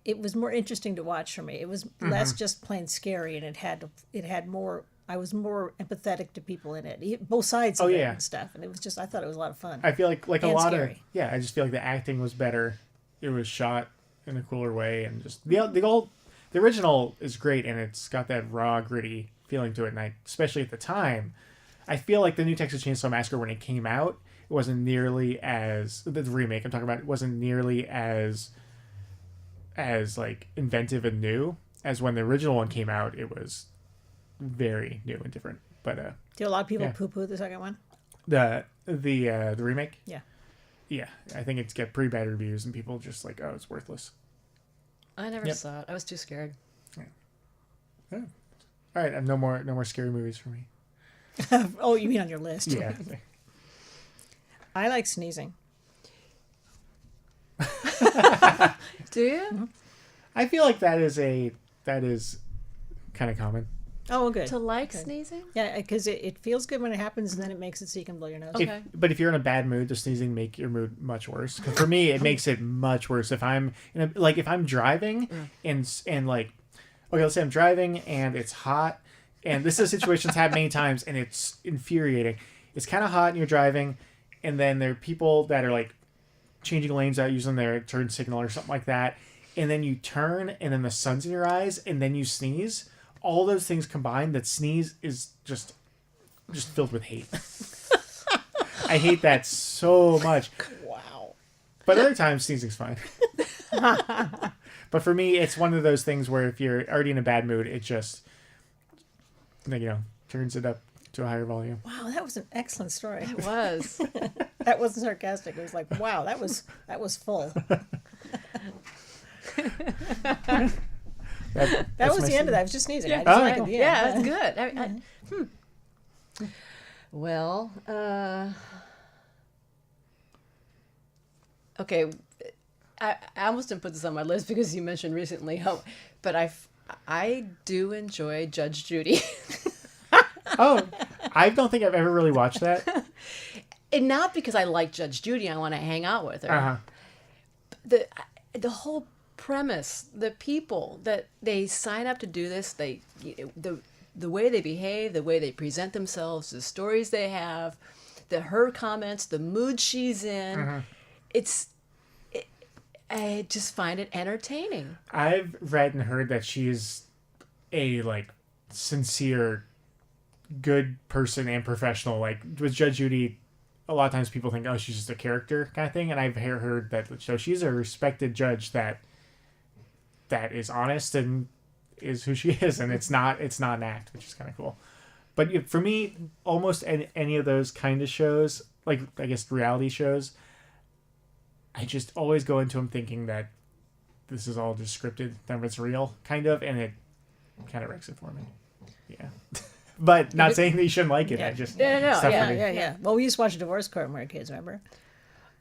It was more interesting to watch for me. It was less just plain scary, and it had more, I was more empathetic to people in it, both sides of it and stuff. And it was just, I thought it was a lot of fun. I feel like a lot scary. I just feel like the acting was better. It was shot in a cooler way, and just the original is great, and it's got that raw, gritty feeling to it. And especially at the time, I feel like the new Texas Chainsaw Massacre, when it came out, it wasn't nearly as the remake I'm talking about. It wasn't nearly as like inventive and new as when the original one came out. It was very new and different. But do a lot of people poo-poo the second one? The remake? Yeah. Yeah, I think it's got pretty bad reviews, and people just like, oh, it's worthless. I never saw it. I was too scared. Yeah. All right, no more scary movies for me. Oh, you mean on your list? Yeah. I like sneezing. Do you? Mm-hmm. I feel like that is kind of common. Oh, well, good. To like sneezing? Yeah, because it feels good when it happens, and then it makes it so you can blow your nose. Okay. But if you're in a bad mood, does sneezing make your mood much worse? 'Cause for me, it makes it much worse. If I'm if I'm driving and like, okay, let's say I'm driving and it's hot, and this is a situation that's happened many times, and it's infuriating. It's kind of hot and you're driving, and then there are people that are like changing lanes out using their turn signal or something like that, and then you turn, and then the sun's in your eyes, and then you sneeze. All those things combined, that sneeze is just filled with hate. I hate that so much. Wow. But other times, sneezing's fine. But for me, it's one of those things where if you're already in a bad mood, it just, turns it up to a higher volume. Wow, that was an excellent story. It was. That wasn't sarcastic. It was like, wow, that was full. That was the end of that. I was just sneezing. Yeah, Yeah, that's good. Well, okay. I almost didn't put this on my list because you mentioned recently but I do enjoy Judge Judy. Oh, I don't think I've ever really watched that. And not because I like Judge Judy, I want to hang out with her. Uh-huh. The whole premise, the people that they sign up to do this, the way they behave, the way they present themselves, the stories they have, her comments, the mood she's in, I just find it entertaining. I've read and heard that she's a sincere, good person and professional. Like with Judge Judy, a lot of times people think, oh, she's just a character kind of thing, and I've heard that she's a respected judge that is honest and is who she is, and it's not an act, which is kind of cool. But for me, almost any of those kind of shows, like I guess reality shows, I just always go into them thinking that this is all just scripted, none of it's real, kind of, and it kind of wrecks it for me. Yeah. But not saying that you shouldn't like it. Yeah. I just Yeah. Well, we used to watch Divorce Court when we were kids, remember?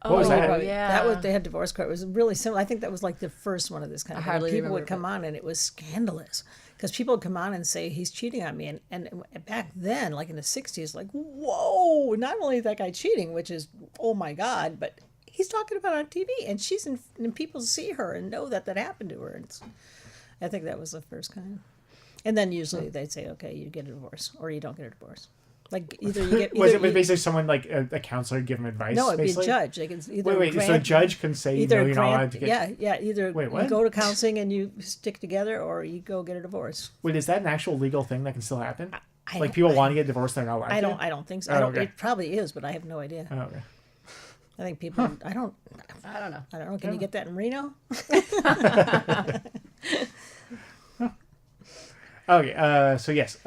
What was that? Yeah. They had Divorce Court. It was really similar. I think that was like the first one of this kind of thing. People would come on, and it was scandalous because people would come on and say he's cheating on me, and back then, like in the 60s, like, whoa! Not only is that guy cheating, which is oh my god, but he's talking about it on TV, and and people see her and know that happened to her. I think that was the first kind. And then usually they'd say, okay, you get a divorce or you don't get a divorce. Like either you get. Was it basically someone like a counselor give them advice? No, it'd basically? be a judge. They can either wait. So a judge can say either you're not allowed to get. Yeah. Either wait, what? you go to counseling and you stick together, or you go get a divorce. Wait, is that an actual legal thing that can still happen? Like people want to get divorced, they're not allowed. I don't think so. Oh, okay. It probably is, but I have no idea. Oh, okay. I think people. I don't know. Can you get that in Reno? Okay. So yes.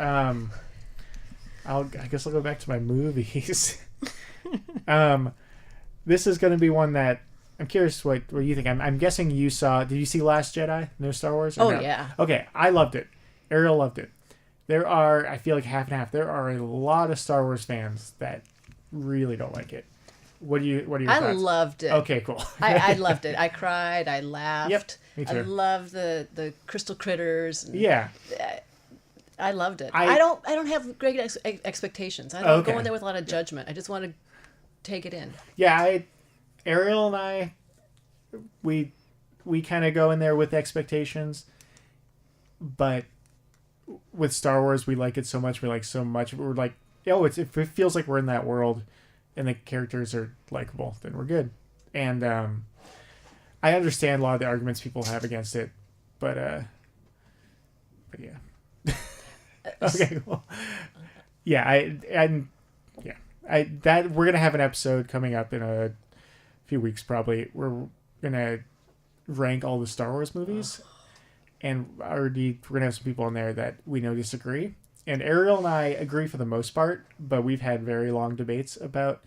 I guess I'll go back to my movies. This is going to be one that I'm curious what you think. I'm guessing you saw. Did you see Last Jedi? No Star Wars? Oh no? yeah. Okay, I loved it. Ariel loved it. There are, I feel like half and half. There are a lot of Star Wars fans that really don't like it. What are your thoughts? I loved it. Okay, cool. I loved it. I cried. I laughed. Yep, me too. I loved the crystal critters. Yeah. I loved it. I don't have great expectations. I don't go in there with a lot of judgment. I just want to take it in. Yeah, Ariel and I, we kind of go in there with expectations, but with Star Wars, we like it so much. We like so much. We're like, it feels like we're in that world, and the characters are likable. Then we're good. And I understand a lot of the arguments people have against it, but yeah. Okay, cool. Yeah, we're gonna have an episode coming up in a few weeks probably. We're gonna rank all the Star Wars movies, and we're gonna have some people in there that we know disagree. And Ariel and I agree for the most part, but we've had very long debates about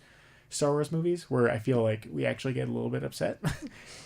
Star Wars movies where I feel like we actually get a little bit upset.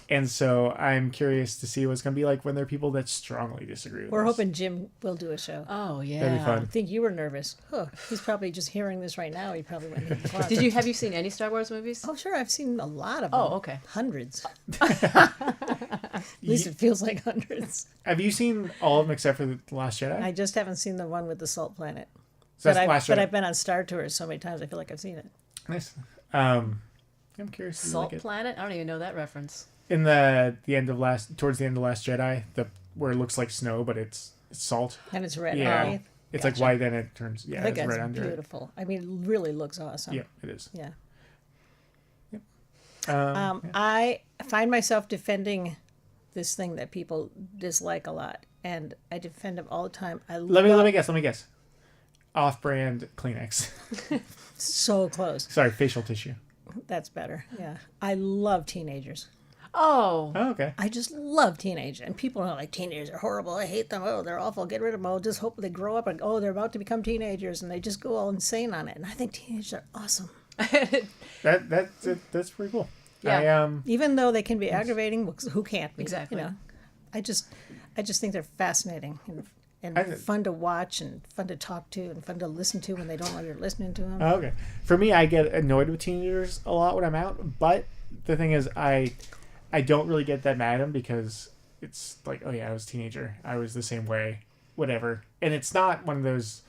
And so I'm curious to see what it's going to be like when there are people that strongly disagree with We're us. hoping Jim will do a show. Oh yeah, that'd be fun. I think you were nervous. Oh, he's probably just hearing this right now. He probably went in the closet. Have you seen any Star Wars movies? Oh, sure. I've seen a lot of them. Oh, okay. Hundreds. At least it feels like hundreds. Have you seen all of them except for The Last Jedi? I just haven't seen the one with the Salt Planet. So that's Last Jedi. But I've been on Star Tours so many times, I feel like I've seen it. Nice. I'm curious. Salt Planet? I don't even know that reference. In towards the end of Last Jedi, where it looks like snow, but it's salt. And it's red. Yeah. Underneath. It's like white, then it turns. I Yeah, think it's that's red under it. beautiful. I mean, it really looks awesome. Yeah, it is. Yeah. Yep. I find myself defending this thing that people dislike a lot, and I defend them all the time. Let me guess. Off-brand Kleenex. So close. Sorry, facial tissue. That's better. Yeah. I love teenagers. Oh. Oh, okay. I just love teenagers. And people are like, teenagers are horrible. I hate them. Oh, they're awful. Get rid of them. Oh, just hope they grow up and, they're about to become teenagers. And they just go all insane on it. And I think teenagers are awesome. That's pretty cool. Yeah. Even though they can be aggravating, who can't be? Exactly. You know, I just think they're fascinating and fun to watch and fun to talk to and fun to listen to when they don't know you're listening to them. Oh, okay. For me, I get annoyed with teenagers a lot when I'm out. But the thing is, I don't really get that mad at them because it's like, oh yeah, I was a teenager. I was the same way. Whatever. And it's not one of those.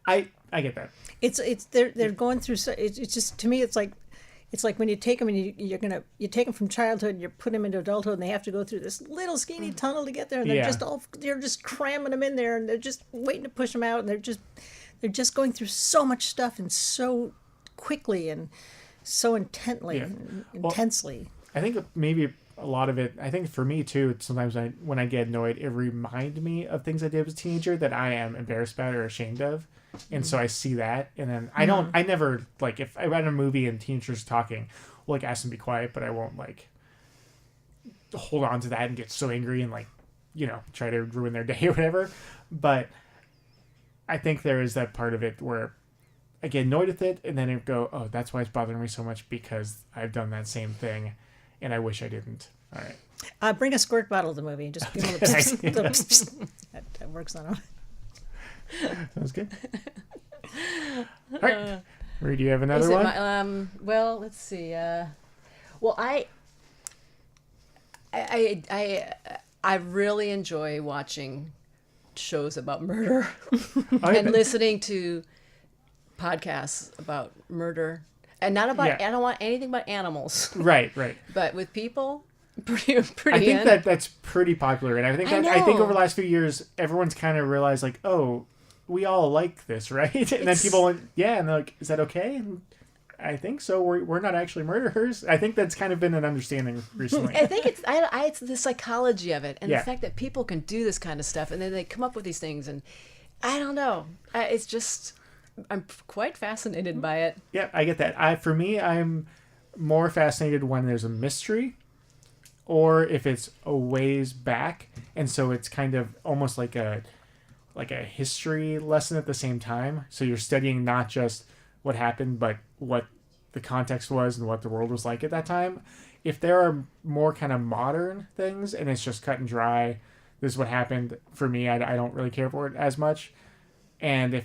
I get that. They're going through. It's just, to me, it's like when you take them and you take them from childhood and you put them into adulthood and they have to go through this little skinny tunnel to get there, and they're just cramming them in there and they're just waiting to push them out, and they're just going through so much stuff and so quickly and so intently and intensely. I think maybe a lot of it, I think for me too, sometimes when I get annoyed, it reminds me of things I did as a teenager that I am embarrassed about or ashamed of. And so I see that, and then I never, like, if I'm at a movie and teenagers talking, I'll, like, ask them to be quiet, but I won't, like, hold on to that and get so angry and, like, you know, try to ruin their day or whatever. But I think there is that part of it where I get annoyed with it, and then I go, oh, that's why it's bothering me so much, because I've done that same thing, and I wish I didn't. All right. Bring a squirt bottle to the movie. Just give them that works on them. Sounds good. All right. Marie, do you have another one? Well, let's see. Well, I really enjoy watching shows about murder and listening to podcasts about murder, and not about. I don't want anything but animals. Right. But with people, pretty. I think that's pretty popular, and I think over the last few years, everyone's kind of realized like, oh, we all like this, right? And then people went, yeah, and they're like, is that okay? And I think so. We're not actually murderers. I think that's kind of been an understanding recently. I think it's the psychology of it, and the fact that people can do this kind of stuff, and then they come up with these things, and I don't know. It's just, I'm quite fascinated by it. Yeah, I get that. For me, I'm more fascinated when there's a mystery, or if it's a ways back, and so it's kind of almost like a history lesson at the same time. So you're studying not just what happened, but what the context was and what the world was like at that time. If there are more kind of modern things and it's just cut and dry, this is what happened, for me, I don't really care for it as much. And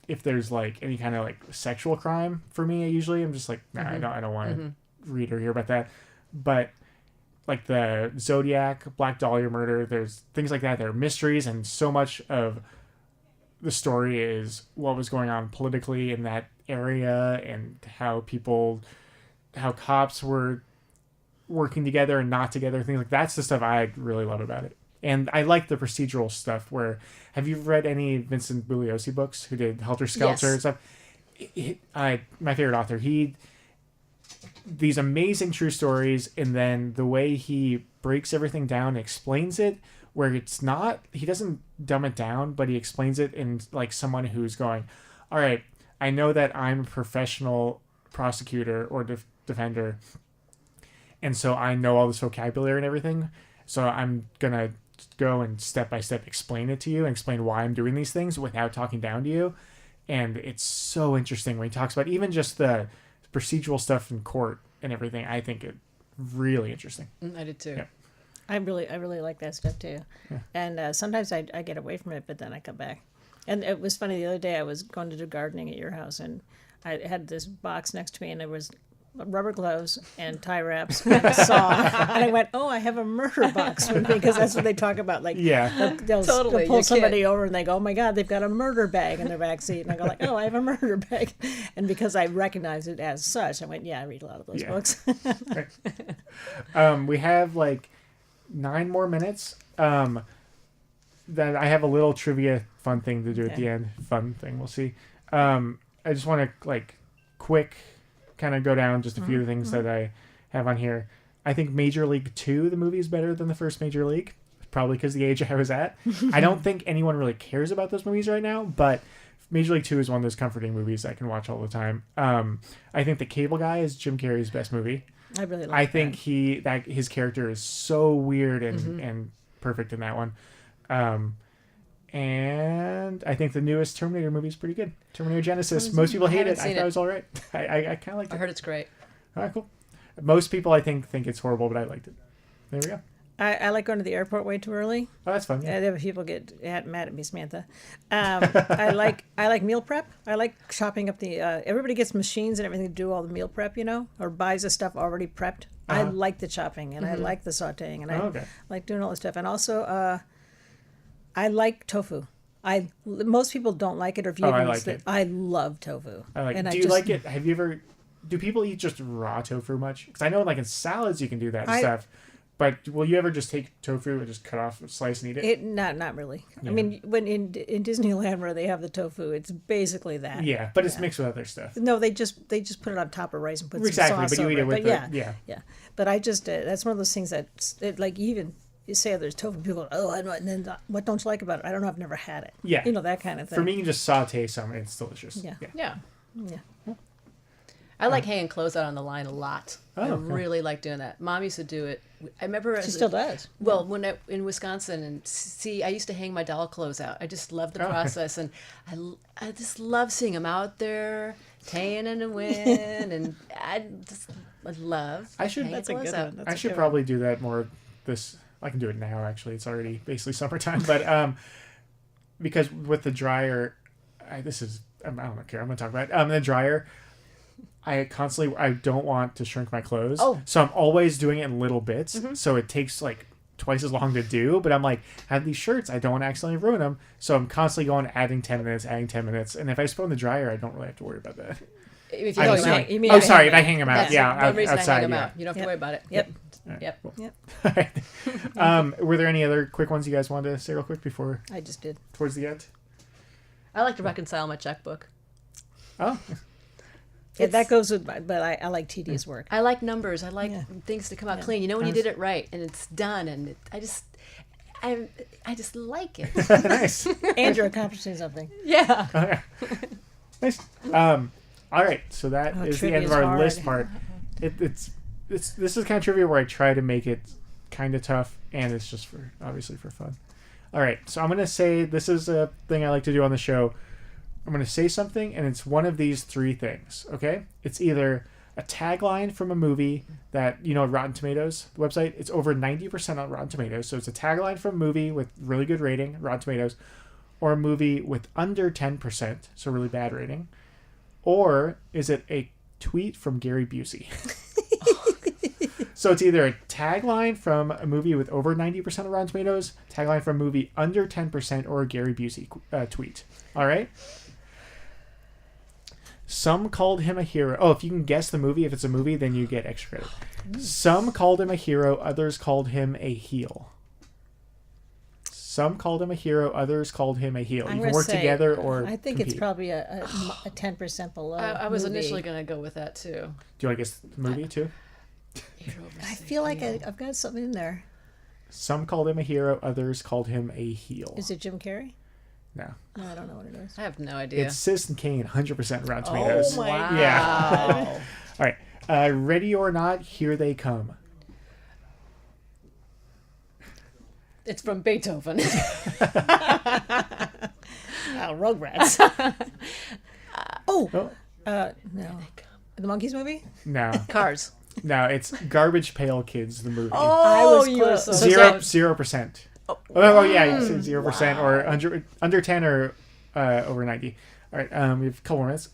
if there's like any kind of like sexual crime, for me, usually I'm just like, nah, I don't want to read or hear about that. But like the Zodiac, Black Dahlia murder, there's things like that. There are mysteries, and so much of the story is what was going on politically in that area, and how cops were working together and not together, things like that's the stuff I really love about it. And I like the procedural stuff. Where, have you read any Vincent Bugliosi books, who did Helter Skelter and stuff? My favorite author. These amazing true stories, and then the way he breaks everything down and explains it, where it's not, he doesn't dumb it down, but he explains it in like someone who's going, all right, I know that I'm a professional prosecutor or defender, and so I know all this vocabulary and everything, so I'm gonna go and step by step explain it to you and explain why I'm doing these things without talking down to you. And it's so interesting when he talks about even just the procedural stuff in court and everything. I think it really interesting. I did too. Yeah. I really like that stuff too. Yeah. And sometimes I get away from it, but then I come back. And it was funny, the other day I was going to do gardening at your house, and I had this box next to me, and there was rubber gloves and tie wraps and a saw. And I went, oh, I have a murder box with me, because that's what they talk about. Like, they'll pull somebody over and they go, oh my God, they've got a murder bag in their back seat. And I go like, oh, I have a murder bag. And because I recognize it as such, I went, yeah, I read a lot of those books. We have like 9 more minutes. That I have a little trivia fun thing to do at the end. Fun thing, we'll see. I just want to like quick kind of go down just a few things that I have on here. I think Major League 2, the movie, is better than the first Major League, probably because the age I was at. I don't think anyone really cares about those movies right now, but Major League 2 is one of those comforting movies I can watch all the time. I think The Cable Guy is Jim Carrey's best movie. I really like I think his character is so weird and perfect in that one. And I think the newest Terminator movie is pretty good. Terminator Genesis. Most people hate it. I thought it was all right. I kind of liked it. I heard it's great. All right, cool. Most people, I think it's horrible, but I liked it. There we go. I like going to the airport way too early. Oh, that's fun. Yeah. People get mad at me, Samantha. I like meal prep. I like shopping up the. Everybody gets machines and everything to do all the meal prep, or buys the stuff already prepped. I like the chopping, and I like the sautéing, and I like doing all this stuff. And also, I like tofu. Most people don't like it, or if you I like it. I love tofu. I like it. Do you like it? Have you ever? Do people eat just raw tofu much? Because I know, like in salads, you can do that stuff. But will you ever just take tofu and just cut off a slice and eat it? Not really. Yeah. I mean, when in Disneyland where they have the tofu, it's basically that. Yeah, but it's mixed with other stuff. No, they just put it on top of rice and put some sauce over it. But you eat it with yeah. But I just that's one of those things that like even. You say there's tofu, people go, oh, I know, and then what don't you like about it? I don't know, I've never had it. Yeah. That kind of thing. For me, you just saute some, and it's delicious. Yeah. I like hanging clothes out on the line a lot. I really like doing that. Mom used to do it. I remember she still does. Well, when in Wisconsin, and I used to hang my doll clothes out. I just love the process, and I just love seeing them out there, hanging in the wind, and I love. I should. That's a good one. I should probably do that more. I can do it now, actually. It's already basically summertime. But because with the dryer, I don't care. I'm going to talk about it. The dryer, I don't want to shrink my clothes. Oh. So I'm always doing it in little bits. Mm-hmm. So it takes like twice as long to do. But I'm like, I have these shirts. I don't want to accidentally ruin them. So I'm constantly adding 10 minutes. And if I just put in the dryer, I don't really have to worry about that. If you I'm hang assuming. them out. You mean Oh, if I sorry. hang If I hang them out, That's yeah, the reason I outside. hang them Yeah. out. You don't have to Yep. worry about it. Yep. Yep. All right. Were there any other quick ones you guys wanted to say real quick before I just did. towards the end? I like to reconcile my checkbook. Oh, Yeah, that goes with my, but I like tedious work. I like numbers. I like Yeah. things to come out Yeah. clean. You know when you did it right and it's done, and I just like it. nice. And you're accomplishing something. Yeah. Okay. Nice. All right. So that is the end of trivia's our hard. list part. This is kind of trivia where I try to make it kind of tough, and it's just obviously for fun. All right. So I'm gonna say this is a thing I like to do on the show. I'm going to say something, and it's one of these three things, okay? It's either a tagline from a movie that, Rotten Tomatoes, the website, it's over 90% on Rotten Tomatoes, so it's a tagline from a movie with really good rating, Rotten Tomatoes, or a movie with under 10%, so really bad rating, or is it a tweet from Gary Busey? So it's either a tagline from a movie with over 90% of Rotten Tomatoes, tagline from a movie under 10%, or a Gary Busey tweet. All right? Some called him a hero. Oh, if you can guess the movie, if it's a movie, then you get extra credit. Some called him a hero. Others called him a heel. Some called him a hero. Others called him a heel. You can work together or I think compete. it's probably a 10% below. I was movie. initially going to go with that too. Do you want to guess the movie too? I feel like I've got something in there. Some called him a hero. Others called him a heel. Is it Jim Carrey? No. No, I don't know what it is. I have no idea. It's Citizen Kane, 100% Rotten Tomatoes. Oh my Wow. Yeah. All right. Ready or not, here they come. It's from Beethoven. Rugrats. Oh, No. The Monkeys movie? no. Cars. No, it's Garbage Pail Kids, the movie. I was you close. are So Zero percent. Oh yeah, you said 0% or under 10 or over 90. All right, we have a couple more minutes.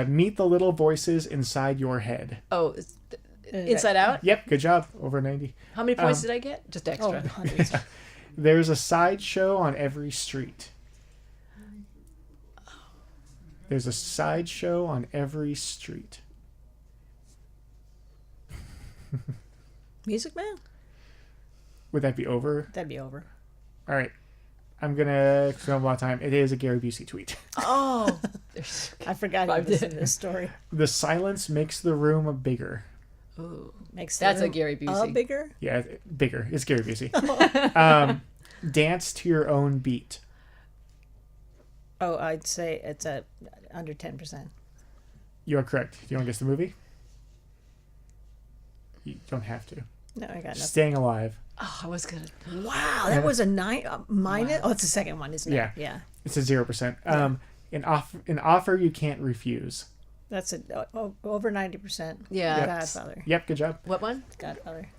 Meet the little voices inside your head. Oh, Inside Out? Yep, good job. Over 90. How many points did I get? Just extra. hundreds. There's a sideshow on every street. There's a sideshow on every street. Music Man? Would that be over? That'd be over. All right. I'm going to spend a lot of time. It is a Gary Busey tweet. Oh. I forgot he was in this story. The silence makes the room bigger. Ooh. Makes That's the a Gary Busey. bigger? Yeah, bigger. It's Gary Busey. Dance to your own beat. Oh, I'd say it's under 10%. You are correct. Do you want to guess the movie? You don't have to. No, I got nothing. Staying Alive. Oh, I was going to. Wow, that was a 9 minus. Oh, it's the second one, isn't it? Yeah. Yeah. It's a 0%. An offer you can't refuse. That's over 90%. Yeah. Yep. Godfather. Yep, good job. What one? Godfather.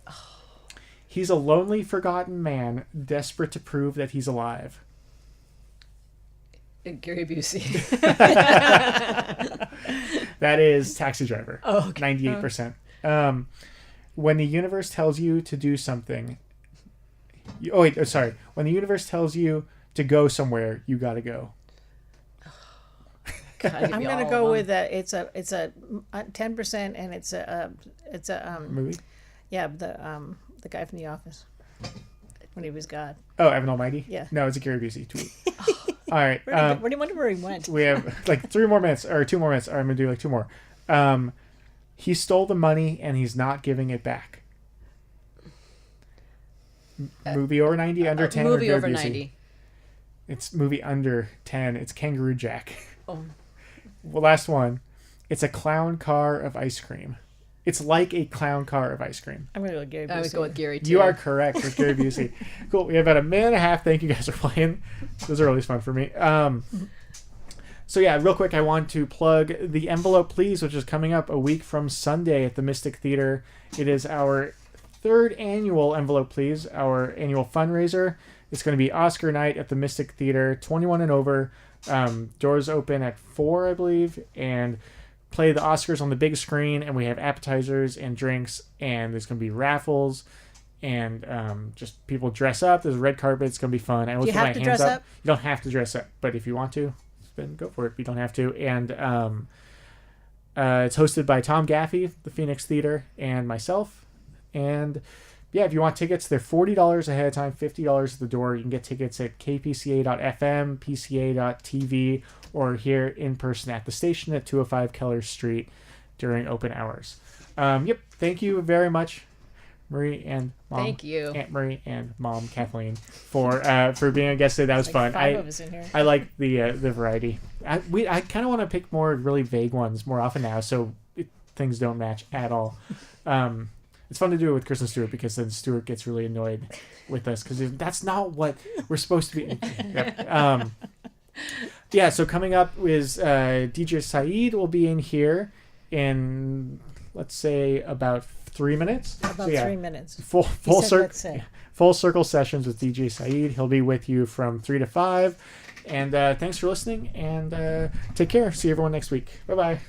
He's a lonely, forgotten man, desperate to prove that he's alive. Gary Busey. That is Taxi Driver. Oh, okay. 98%. When the universe tells you to do something... When the universe tells you to go somewhere, you gotta go. God, I'm gonna go with it's a 10% and it's a Movie? yeah, the guy from The Office when he was God. Oh, Evan Almighty? Yeah. No, it's a Gary Busey tweet. All right. Where do you wonder where he went? We have like 3 more minutes or 2 more minutes. Or I'm gonna do like 2 more. He stole the money and he's not giving it back. Movie over 90, under 10, movie or over Busey? 90. It's movie under 10. It's Kangaroo Jack. Oh. Well, last one. It's a clown car of ice cream. It's like a clown car of ice cream. I'm gonna go with Gary Busey. I would go with Gary too. You are correct with Gary Busey. Cool. We have about a minute and a half. Thank you guys for playing. Those are always fun for me. So yeah, real quick, I want to plug the Envelope Please, which is coming up a week from Sunday at the Mystic Theater. It is our 3rd annual Envelope Please, our annual fundraiser. It's going to be Oscar night at the Mystic Theater, 21 and over. Doors open at 4, I believe, and play the Oscars on the big screen, and we have appetizers and drinks, and there's going to be raffles, and just people dress up. There's a red carpet. It's going to be fun. I Do you have to dress up? You don't have to dress up, but if you want to, then go for it. You don't have to. And It's hosted by Tom Gaffey, the Phoenix Theater, and myself. And yeah, if you want tickets, they're $40 ahead of time, $50 at the door. You can get tickets at kpca.fm, pca.tv, or here in person at the station at 205 Keller Street during open hours. Yep. Thank you very much, Marie and Mom. Thank you, Aunt Marie and Mom Kathleen, for being a guest today. That was fun. 5 of us in here. I like the variety. I kind of want to pick more really vague ones more often now, so things don't match at all. It's fun to do it with Kristen Stewart, because then Stewart gets really annoyed with us because that's not what we're supposed to be. Yep. Yeah. So coming up is DJ Saeed will be in here in, let's say, about 3 minutes. About 3 minutes. Full circle sessions with DJ Saeed. He'll be with you from 3 to 5. And thanks for listening, and take care. See everyone next week. Bye-bye.